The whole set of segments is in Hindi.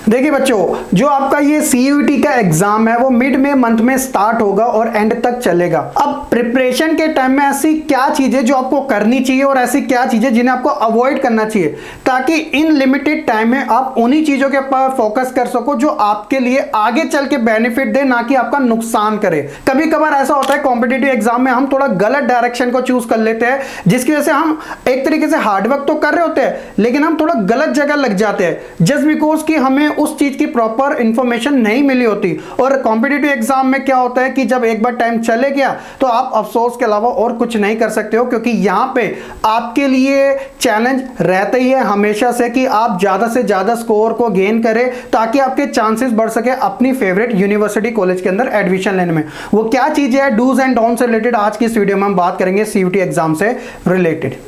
देखिए बच्चों, जो आपका ये CUET का एग्जाम है वो मिड में मंथ में स्टार्ट होगा और एंड तक चलेगा। अब प्रिपरेशन के टाइम में ऐसी क्या चीजें जो आपको करनी चाहिए और ऐसी क्या चीजें जिन्हें आपको अवॉइड करना चाहिए, ताकि इन लिमिटेड टाइम में आप उन्हीं चीजों के ऊपर फोकस कर सको जो आपके लिए आगे चल के बेनिफिट दे, ना कि आपका नुकसान करे। कभी कभार ऐसा होता है कॉम्पिटिटिव एग्जाम में हम थोड़ा गलत डायरेक्शन को चूज कर लेते हैं, जिसकी वजह से हम एक तरीके से हार्डवर्क तो कर रहे होते हैं लेकिन हम थोड़ा गलत जगह लग जाते हैं, जस्ट बिकॉज कि हमें उस चीज की प्रॉपर इंफॉर्मेशन नहीं मिली होती। और कॉम्पिटिटिव एग्जाम में क्या होता है कि जब एक बार टाइम चले गया तो आप अफसोस के अलावा और कुछ नहीं कर सकते हो, क्योंकि यहां पे आपके लिए चैलेंज रहता ही है हमेशा से कि आप ज्यादा से ज्यादा स्कोर को गेन करें, ताकि आपके चांसेस बढ़ सके अपनी फेवरेट यूनिवर्सिटी कॉलेज के अंदर एडमिशन लेने में। वो क्या चीजें है, डूज एंड डोंट से रिलेटेड आज की इस वीडियो में हम बात करेंगे CUET एग्जाम से रिलेटेड।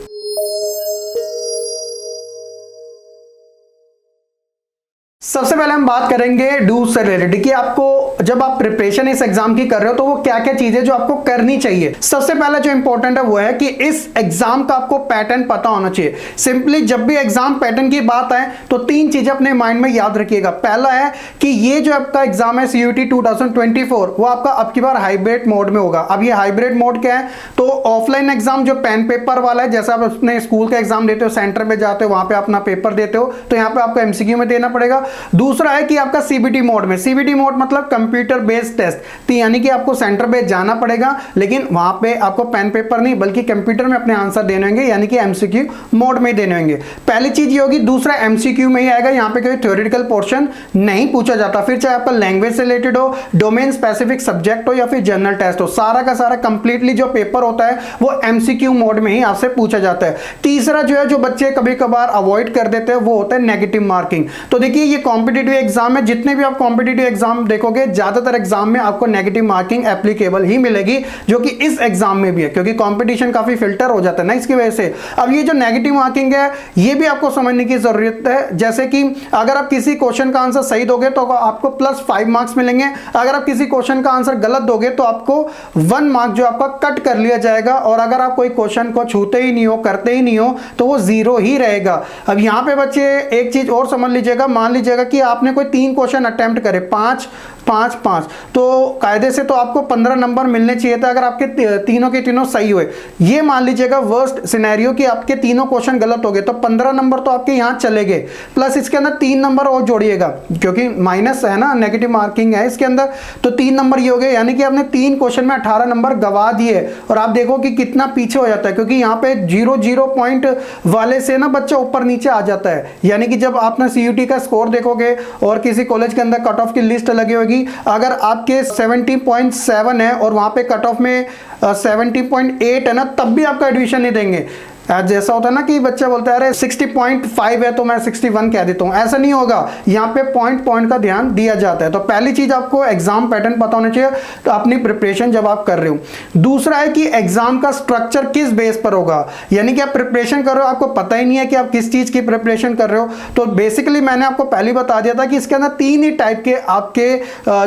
सबसे पहले हम बात करेंगे डूज से रिलेटेड कि आपको जब आप प्रिपरेशन इस एग्जाम की कर रहे हो तो वो क्या क्या चीजें जो आपको करनी चाहिए। सबसे पहले जो इंपॉर्टेंट है वो है कि इस एग्जाम का आपको पैटर्न पता होना चाहिए। सिंपली जब भी एग्जाम पैटर्न की बात आए तो तीन चीजें अपने माइंड में याद रखिएगा। पहला है कि ये जो आपका एग्जाम है CUET 2024 वो आपका अब की बार हाइब्रिड मोड में होगा। अब ये हाइब्रिड मोड क्या है, तो ऑफलाइन एग्जाम जो पेन पेपर वाला है, जैसा आप अपने स्कूल का एग्जाम देते हो, सेंटर में जाते हो, वहां पे अपना पेपर देते हो, तो यहाँ पे आपको MCQ में देना पड़ेगा। दूसरा है कि आपका CBT मोड में, CBT मोड मतलब कंप्यूटर बेस्ड टेस्ट, यानी कि आपको सेंटर पे जाना पड़ेगा लेकिन वहां पे आपको पेन पेपर नहीं बल्कि कंप्यूटर में अपने आंसर देने होंगे, यानी कि MCQ मोड में देने होंगे। पहली चीज ये होगी। दूसरा MCQ में ही आएगा, यहाँ पे कोई थ्योरेटिकल पोर्शन नहीं पूछा जाता, फिर चाहे आपका लैंग्वेज से रिलेटेड हो, डोमेन स्पेसिफिक सब्जेक्ट हो या फिर जनरल टेस्ट हो, सारा का सारा कंप्लीटली जो पेपर होता है वो MCQ मोड में ही आपसे पूछा जाता है। तीसरा जो है, जो बच्चे कभी कभार अवॉइड कर देते हैं, वो होता है नेगेटिव मार्किंग। तो देखिए ये कॉम्पिटिटिव एग्जाम है, जितने भी आप कॉम्पिटिटिव एग्जाम देखोगे ज्यादातर एग्जाम में आपको नेगेटिव मार्किंग एप्लीकेबल ही मिलेगी, जो कि इस एग्जाम में भी है, क्योंकि कंपटीशन काफी फिल्टर हो जाता है ना इसकी वजह से। अब ये जो नेगेटिव मार्किंग है ये भी आपको समझने की जरूरत है। जैसे कि अगर आप किसी क्वेश्चन का आंसर सही दोगे तो आपको +5 मार्क्स मिलेंगे, अगर आप किसी क्वेश्चन का आंसर गलत दोगे तो आपको 1 मार्क जो आपका कट कर लिया जाएगा, और अगर आप कोई क्वेश्चन को छूते ही नहीं हो, करते ही नहीं हो, तो वो 0 ही रहेगा। अब यहाँ पे बच्चे एक चीज और समझ लीजिएगा, मान लीजिएगा कि आपने कोई 3 क्वेश्चन अटेम्प्ट करे, 5 5 5, तो कायदे से तो आपको 15 नंबर मिलने चाहिए था अगर आपके तीनों के तीनों सही हुए। ये मान लीजिएगा वर्स्ट सिनेरियो कि आपके तीनों क्वेश्चन गलत हो गए, तो 15 नंबर तो आपके यहाँ चले गए, प्लस इसके अंदर 3 नंबर और जोड़िएगा, क्योंकि माइनस है ना, नेगेटिव मार्किंग है इसके अंदर, तो 3 नंबर ये हो गए, यानी कि आपने 3 क्वेश्चन में 18 नंबर गवा दिए। और आप देखो कि कितना पीछे हो जाता है, क्योंकि यहाँ पे 0 पॉइंट वाले से ना बच्चा ऊपर नीचे आ जाता है। यानी कि जब आपने CUET का स्कोर देखोगे और किसी कॉलेज के अंदर कट ऑफ की लिस्ट लगी होगी, अगर आपके 70.7 है और वहां पे कट ऑफ में 70.8 है ना, तब भी आपका एडमिशन नहीं देंगे। जैसा होता है ना कि बच्चा बोलता है अरे 60.5 है तो मैं 61 कह देता हूं, ऐसा नहीं होगा। यहाँ पे पॉइंट का ध्यान दिया जाता है। तो पहली चीज आपको एग्जाम पैटर्न पता होना चाहिए, तो अपनी प्रिपरेशन जब आप कर रहे हो। दूसरा है कि एग्जाम का स्ट्रक्चर किस बेस पर होगा, यानी कि आप प्रिपरेशन कर रहे हो, आपको पता ही नहीं है कि आप किस चीज की प्रिपरेशन कर रहे हो। तो बेसिकली मैंने आपको पहले बता दिया था कि इसके अंदर 3 ही टाइप के आपके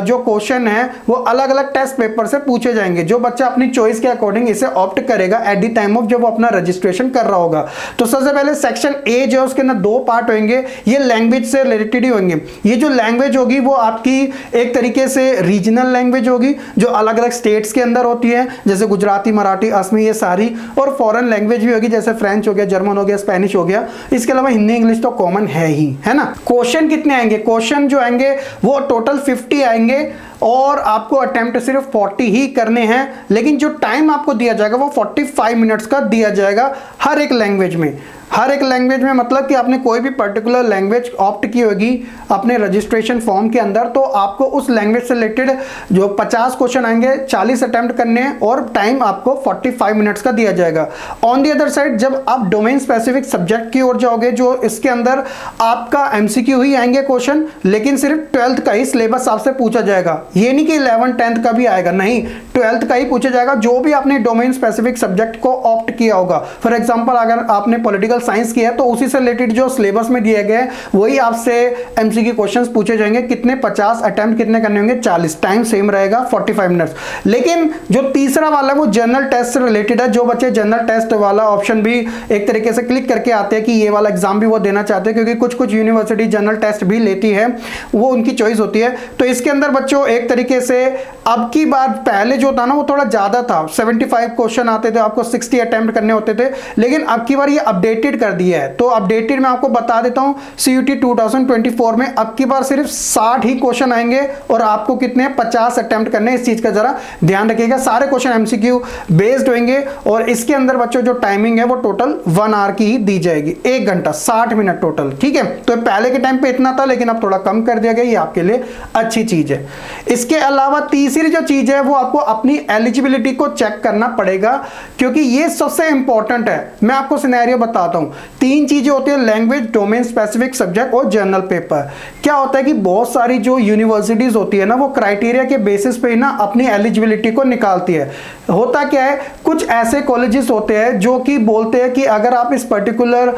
जो क्वेश्चन है वो अलग अलग टेस्ट पेपर से पूछे जाएंगे, जो बच्चा अपनी चॉइस के अकॉर्डिंग इसे ऑप्ट करेगा एट द टाइम ऑफ जब वो अपना रजिस्ट्रेशन कर रहा होगा। तो सबसे पहले सेक्शन ए जो है उसके अंदर 2 पार्ट होंगे, ये लैंग्वेज से रिलेटेड ही होंगे। ये जो लैंग्वेज होगी वो आपकी एक तरीके से रीजनल लैंग्वेज होगी, जो अलग अलग स्टेट्स के अंदर होती है, जैसे गुजराती, मराठी, असमी, ये सारी। और फॉरेन लैंग्वेज भी होगी, जैसे फ्रेंच हो गया, जर्मन हो गया, स्पेनिश हो गया। इसके अलावा हिंदी इंग्लिश तो कॉमन है ही, है ना। क्वेश्चन कितने आएंगे, क्वेश्चन जो आएंगे वो टोटल 50 आएंगे और आपको अटेम्प्ट सिर्फ 40 ही करने हैं, लेकिन जो टाइम आपको दिया जाएगा वो 45 मिनट्स का दिया जाएगा हर एक लैंग्वेज में। हर एक लैंग्वेज में मतलब कि आपने कोई भी पर्टिकुलर लैंग्वेज ऑप्ट की होगी अपने रजिस्ट्रेशन फॉर्म के अंदर, तो आपको उस लैंग्वेज से रिलेटेड जो 50 क्वेश्चन आएंगे, 40 अटेम्प्ट करने हैं और टाइम आपको 45 मिनट्स का दिया जाएगा। ऑन दी अदर साइड जब आप डोमेन स्पेसिफिक सब्जेक्ट की ओर जाओगे, जो इसके अंदर आपका MCQ ही आएंगे क्वेश्चन, लेकिन सिर्फ 12th का ही सिलेबस आपसे पूछा जाएगा। ये नहीं कि 11th 10th का भी आएगा, नहीं, 12th का ही पूछा जाएगा, जो भी आपने डोमेन स्पेसिफिक सब्जेक्ट को ऑप्ट किया होगा। फॉर एग्जाम्पल अगर आपने पॉलिटिकल साइंस की है तो उसी से रिलेटेड जो सिलेबस में दिए गए वही आपसे एमसीक्यू क्वेश्चंस पूछे जाएंगे। कितने 50 अटेम्प्ट कितने करने होंगे 40, टाइम सेम रहेगा 45 मिनट्स। लेकिन जो तीसरा वाला है वो जनरल टेस्ट से रिलेटेड है। जो बच्चे जनरल टेस्ट वाला ऑप्शन भी एक तरीके से क्लिक करके आते हैं कि ये वाला एग्जाम भी वो देना चाहते हैं, क्योंकि कुछ कुछ यूनिवर्सिटी जनरल टेस्ट भी लेती है, वो उनकी चॉइस होती है। तो इसके अंदर बच्चों एक तरीके से अब की बार पहले जो था ना वो थोड़ा ज्यादा था, 75 क्वेश्चन आते थे, आपको 60 अटेम्प्ट करने होते थे, लेकिन अब की बार ये अपडेटेड कर दिया है। तो अपडेटेड मैं आपको बता देता हूं, सीयूटी 2024 में अब की बार सिर्फ 60 ही क्वेश्चन आएंगे और आपको कितने 50 अटेम्प्ट करने, इस चीज का जरा ध्यान रखिएगा। सारे क्वेश्चन एमसीक्यू बेस्ड होंगे और इसके अंदर बच्चों जो टाइमिंग है वो टोटल 1 आवर की ही दी जाएगी, 1 घंटा 60 मिनट टोटल, ठीक है। तो पहले के टाइम पे इतना था लेकिन अब थोड़ा कम कर दिया गया, ये आपके लिए अच्छी चीज है। इसके अलावा तीसरी जो चीज है वो आपको अपनी एलिजिबिलिटी को चेक करना पड़ेगा, क्योंकि ये सबसे इंपॉर्टेंट है। मैं आपको सिनेरियो बताता हूं, 3 चीजें होती है, लैंग्वेज, डोमेन स्पेसिफिक सब्जेक्ट और जर्नल पेपर। क्या होता है कि बहुत सारी जो यूनिवर्सिटीज होती है ना वो क्राइटेरिया के बेसिस पे ना अपनी एलिजिबिलिटी को निकालती है। होता क्या है, कुछ ऐसे कॉलेजेस होते हैं जो कि बोलते हैं कि अगर आप इस पर्टिकुलर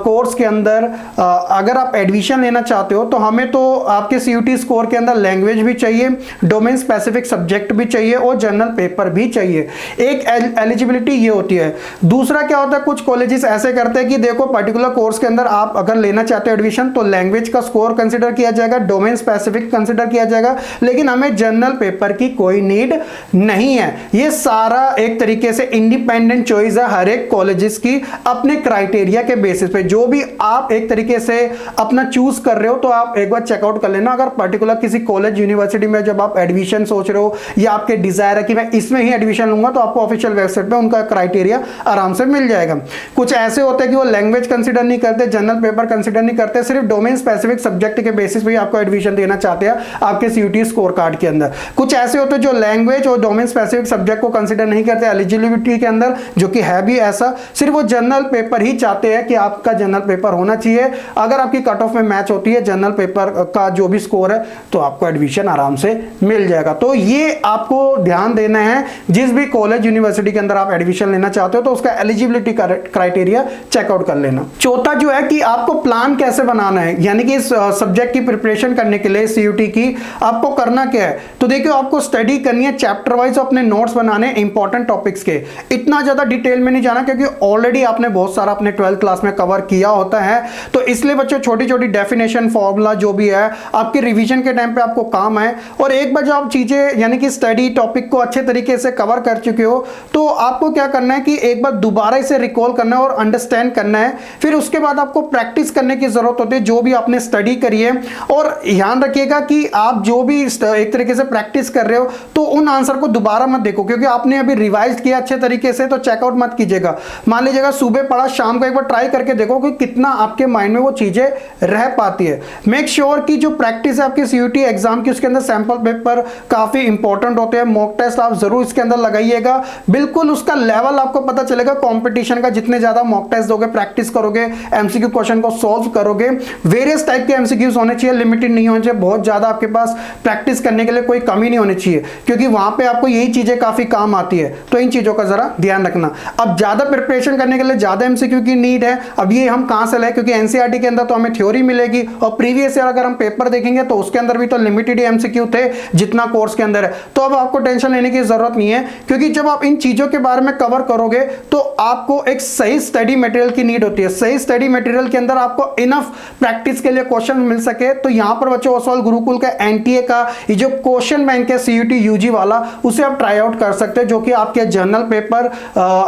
कोर्स के अंदर अगर आप एडमिशन लेना चाहते हो तो हमें तो आपके सीयूटी स्कोर के अंदर लैंग्वेज भी चाहिए, डोमेन स्पेसिफिक सब्जेक्ट भी चाहिए और जर्नल पेपर भी चाहिए। एक एलिजिबिलिटी ये होती है। दूसरा क्या होता है, कुछ कॉलेजेस ऐसे करते हैं कि देखो पर्टिकुलर कोर्स के अंदर आप अगर लेना चाहते हो एडमिशन तो लैंग्वेज का स्कोर कंसीडर किया जाएगा, डोमेन स्पेसिफिक कंसीडर किया जाएगा, लेकिन हमें जर्नल पेपर की कोई नीड नहीं है। ये सारा एक तरीके से इंडिपेंडेंट चॉइस है हर एक कॉलेजेस की, अपने क्राइटेरिया के बेसिस पे। जो भी आप एक तरीके से अपना चूज कर रहे हो तो आप एक बार चेकआउट कर लेना। अगर पर्टिकुलर किसी कॉलेज यूनिवर्सिटी में जब आप एडमिशन सोच रहे हो या आपके डिजायर है कि मैं इसमें ही एडमिशन लूंगा तो आपको ऑफिशियल वेबसाइट पे उनका क्राइटेरिया आराम से मिल जाएगा। कुछ ऐसे होते हैं कि वो लैंग्वेज कंसीडर नहीं करते, जनरल पेपर कंसीडर नहीं करते, सिर्फ डोमेन स्पेसिफिक सब्जेक्ट के बेसिस पे आपको एडमिशन देना चाहते हैं आपके सीयूटी स्कोर कार्ड के अंदर। कुछ ऐसे होते हैं जो लैंग्वेज और डोमेन स्पेसिफिक सब्जेक्ट को कंसीडर नहीं करते एलिजिबिलिटी के अंदर, जो कि है भी ऐसा, सिर्फ वो जनरल पेपर ही चाहते हैं कि आपका जनरल पेपर होना चाहिए। अगर आपकी कट ऑफ में मैच होती है जनरल पेपर का जो भी स्कोर है तो आपको एडमिशन आराम से मिल जाएगा। तो ये आपको ध्यान देना है, जिस भी कॉलेज यूनिवर्सिटी के अंदर आप एडमिशन लेना चाहते हो तो उसका एलिजिबिलिटी क्राइटेरिया चेकआउट कर लेना। चौथा जो है कि आपको प्लान कैसे बनाना है, यानी कि इस सब्जेक्ट की प्रिपरेशन करने के लिए सीयूटी की आपको करना क्या है। तो देखिए आपको स्टडी करनी है चैप्टर वाइज, अपने नोट्स बनाने इंपॉर्टेंट टॉपिक्स के। इतना ज्यादा डिटेल में नहीं जाना क्योंकि ऑलरेडी आपने बहुत सारा अपने 12th क्लास में कवर किया होता है, तो इसलिए बच्चों छोटी छोटी डेफिनेशन फॉर्मूला जो भी है आपके रिवीजन के टाइम पे आपको काम है। और एक बार जब आप चीजें यानी कि स्टडी टॉपिक को अच्छे तरीके से कवर कर चुके हो तो आपको क्या करना है कि एक बार दोबारा इसे रिकॉल करना है और अंडरस्टैंड करना है। फिर उसके बाद आपको प्रैक्टिस करने की जरूरत होती है जो भी आपने स्टडी करी है। और ध्यान रखिएगा कि आप जो भी एक तरीके से प्रैक्टिस कर रहे हो तो उन आंसर को दोबारा मत देखो, क्योंकि आपने अभी रिवाइज किया अच्छे तरीके से तो चेकआउट मत कीजिएगा। मान लीजिएगा सुबह पढ़ा, शाम को एक बार ट्राई करके देखो कि कितना आपके माइंड में वो चीजें रह पाती है। मेक श्योर कि जो प्रैक्टिस है आपकी सीयूटी एग्जाम की उसके अंदर सैंपल पेपर काफी इंपॉर्टेंट होते हैं, मॉक टेस्ट आप जरूर इसके अंदर लगाइएगा, बिल्कुल उसका लेवल आपको पता चलेगा कंपटीशन का। जितने ज्यादा मॉक टेस्ट दोगे, प्रैक्टिस करोगे, एमसीक्यू क्वेश्चन को सॉल्व करोगे, वेरियस टाइप के एमसीक्यूज होने चाहिए, लिमिटेड नहीं होने चाहिए। बहुत ज्यादा आपके पास प्रैक्टिस करने के लिए कोई कमी नहीं होनी चाहिए, क्योंकि वहां पे आपको यही चीजें काफी काम आती है। तो इन चीजों का जरा ध्यान रखना। अब ज्यादा प्रिपरेशन करने के लिए ज्यादा एमसीक्यू की नीड है। अब ये हम कहां से लाए, क्योंकि एनसीईआरटी के अंदर तो हमें थ्योरी मिलेगी और प्रीवियस ईयर अगर हम पेपर देखेंगे तो उसके अंदर भी तो लिमिटेड एमसीक्यू थे जितना कोर्स के अंदर है। तो अब आपको टेंशन लेने की जरूरत नहीं है, क्योंकि जब आप इन चीजों के बारे में कवर करोगे तो आपको एक सही स्टडी मटेरियल की नीड होती है। सही स्टडी मटेरियल के अंदर आपको इनफ प्रैक्टिस के लिए क्वेश्चन मिल सके। तो यहां पर बच्चों ओसवाल गुरुकुल का एनटीए का ये जो क्वेश्चन बैंक है सीयूटी यूजी वाला, उसे आप ट्राई आउट कर सकते हैं, जो कि आपके journal paper,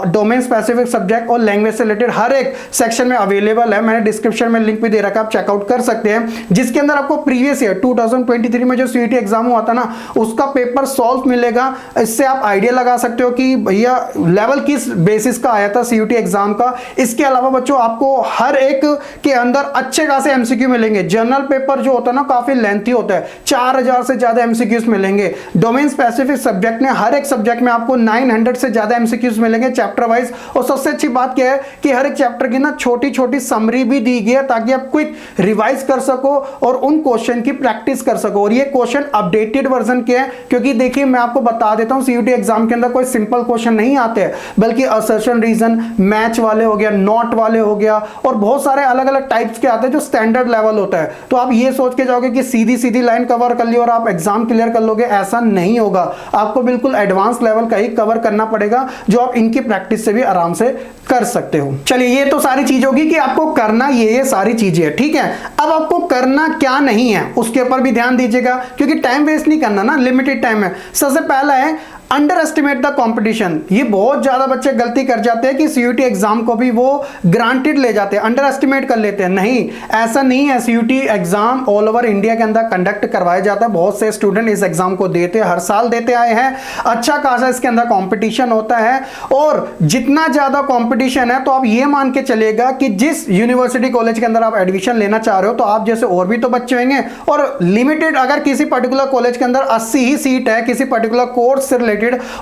domain specific subject और लैंग्वेज से रिलेटेड हर एक सेक्शन में अवेलेबल है। मैंने डिस्क्रिप्शन में लिंक भी दे रखा है, आप चेकआउट कर सकते हैं, जिसके अंदर आपको प्रीवियस ईयर 2023 में जो सीयूटी एग्जाम हुआ था ना उसका पेपर सॉल्व मिलेगा। इससे आप आइडिया लगा सकते हो कि भैया लेवल किस बेसिस का आया था सीयूटी एग्जाम का। इसके अलावा बच्चों आपको हर एक के अंदर अच्छे खासे एमसीक्यू मिलेंगे। जर्नल पेपर जो होता है ना काफी लेंथी होता है, 4000 से ज्यादा एमसीक्यूज मिलेंगे। डोमेन स्पेसिफिक सब्जेक्ट में हर एक सब्जेक्ट में आपको 900 से ज्यादा एमसीक्यूज मिलेंगे चैप्टर वाइज। और सबसे अच्छी बात क्या है कि हर एक चैप्टर की ना छोटी छोटी समरी भी दी गई है ताकि आप क्विक रिवाइज कर सको और उन क्वेश्चन की प्रैक्टिस कर सको। और ये क्वेश्चन अपडेटेड वर्जन के हैं, क्योंकि देखिए मैं आपको बता देता हूं सीयूटी एग्जाम के अंदर कोई सिंपल क्वेश्चन नहीं आते हैं, बल्कि असर्शन रीजन, मैच वाले हो गया, नॉट वाले हो गया, और बहुत सारे अलग अलग टाइप्स के आते हैं जो स्टैंडर्ड लेवल होता है। तो आप ये सोच के जाओगे कि सीधी सीधी लाइन कवर कर ली और आप एग्जाम क्लियर कर लोगे, ऐसा नहीं होगा। आपको बिल्कुल एडवांस लेवल का ही कवर करना पड़ेगा, जो आप इनकी प्रैक्टिस से भी आराम से कर सकते हो। चलिए, ये तो सारी चीज होगी कि आपको करना ये सारी चीजें है, ठीक है। अब आपको करना क्या नहीं है उसके ऊपर भी ध्यान दीजिएगा, क्योंकि टाइम वेस्ट नहीं करना ना, लिमिटेड टाइम है। सबसे पहला है अंडर एस्टिमेट द कंपटीशन। ये बहुत ज्यादा बच्चे गलती कर जाते हैं कि सीयूटी एग्जाम को भी वो ग्रांटेड ले जाते हैं, अंडर एस्टिमेट कर लेते हैं। नहीं, ऐसा नहीं है। CUET exam all over India के अंदर कंडक्ट करवाया जाता है, बहुत से स्टूडेंट इस एग्जाम को देते हैं, हर साल देते आए हैं। अच्छा खासा इसके अंदर कंपटीशन होता है, और जितना ज्यादा कंपटीशन है तो आप ये मान के चलेगा कि जिस यूनिवर्सिटी कॉलेज के अंदर आप एडमिशन लेना चाह रहे हो, तो आप जैसे और भी तो बच्चे होंगे, और लिमिटेड अगर किसी पर्टिकुलर कॉलेज के अंदर 80 ही सीट है किसी पर्टिकुलर कोर्स से रिलेटेड,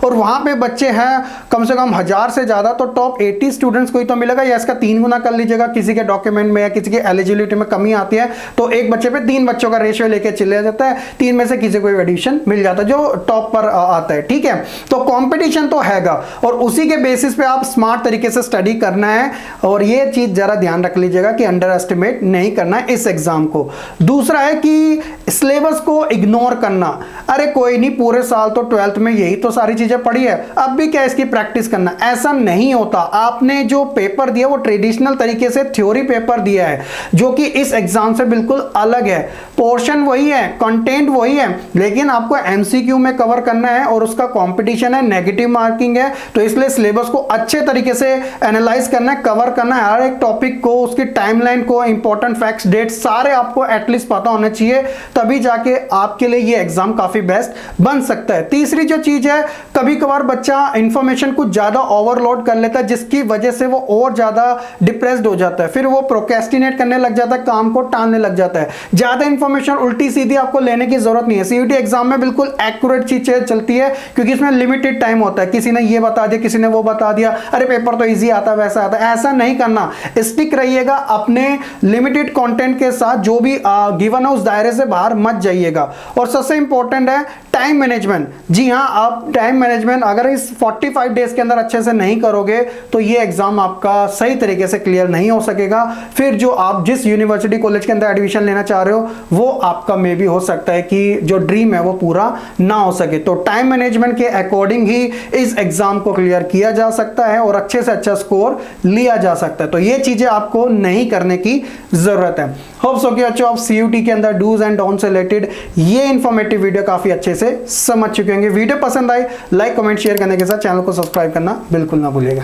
और वहां पे बच्चे हैं कम से कम 1000 से ज्यादा, तो टॉप 80 स्टूडेंट्स को ही तो मिलेगा, या इसका 3 गुना कर लीजिएगा। किसी के डॉक्यूमेंट में या किसी के एलिजिबिलिटी में कमी आती है तो एक बच्चे पे 3 बच्चों का रेशियो लेके चले जाता है, 3 में से किसी को एडिशन मिल जाता है जो टॉप पर आता है, ठीक है। तो कंपटीशन तो हैगा, और उसी के बेसिस पे आप स्मार्ट तरीके से स्टडी करना है, और ये चीज जरा ध्यान रख लीजिएगा कि अंडर एस्टिमेट नहीं करना है इस एग्जाम को। दूसरा है कि सिलेबस को इग्नोर करना। अरे कोई नहीं, पूरे साल तो 12th में यही तो सारी चीजें पढ़ी है, अब भी क्या इसकी प्रैक्टिस करना, ऐसा नहीं होता। आपने जो पेपर दिया वो ट्रेडिशनल तरीके से थ्योरी पेपर दिया है, जो कि इस एग्जाम से बिल्कुल अलग है। पोर्शन वही है, कंटेंट वही है, लेकिन आपको एमसीक्यू में कवर करना है, और उसका कंपटीशन है, नेगेटिव मार्किंग है। तो इसलिए सिलेबस को अच्छे तरीके से एनालाइज करना है, कवर करना है, हर एक टॉपिक को, उसकी टाइमलाइन को, इंपॉर्टेंट फैक्ट्स, डेट सारे आपको एटलीस्ट पता होने चाहिए, तभी जाके आपके लिए ये एग्जाम काफी बेस्ट बन सकता है। तीसरी जो चीज है, कभी कभार बच्चा इंफॉर्मेशन कुछ ज्यादा ओवरलोड कर लेता है, जिसकी वजह से वो और ज्यादा डिप्रेस्ड हो जाता है, फिर वो प्रोक्रेस्टिनेट करने लग जाता है, काम को टालने लग जाता है। ज्यादा इंफॉर्मेशन उल्टी सीधी आपको लेने की जरूरत नहीं है। सीयूटी एग्जाम में बिल्कुल एक्यूरेट चीजें चलती है, क्योंकि इसमें लिमिटेड टाइम होता है। किसी ने ये बता दिया, किसी ने वो बता दिया, अरे पेपर तो इजी आता है, वैसा आता है, ऐसा नहीं करना। स्टिक रहिएगा अपने लिमिटेड कंटेंट के साथ, जो भी गिवन है उस दायरे से बाहर मत जाइएगा। और सबसे इंपॉर्टेंट है टाइम मैनेजमेंट। जी हाँ, आप टाइम मैनेजमेंट अगर इस 45 डेज के अंदर अच्छे से नहीं करोगे तो ये एग्जाम आपका सही तरीके से क्लियर नहीं हो सकेगा। फिर जो आप जिस यूनिवर्सिटी कॉलेज के अंदर एडमिशन लेना चाह रहे हो, वो आपका मे भी हो सकता है कि जो ड्रीम है वो पूरा ना हो सके। तो टाइम मैनेजमेंट के अकॉर्डिंग ही इस एग्जाम को क्लियर किया जा सकता है, और अच्छे से अच्छा स्कोर लिया जा सकता है। तो ये चीजें आपको नहीं करने की जरूरत है। होप सो कि बच्चों आप सीयूटी के अंदर डूज एंड डोंट से रिलेटेड ये इंफॉर्मेटिव वीडियो काफी अच्छे से समझ चुके होंगे। वीडियो पसंद आई, लाइक कमेंट शेयर करने के साथ चैनल को सब्सक्राइब करना बिल्कुल ना भूलिएगा।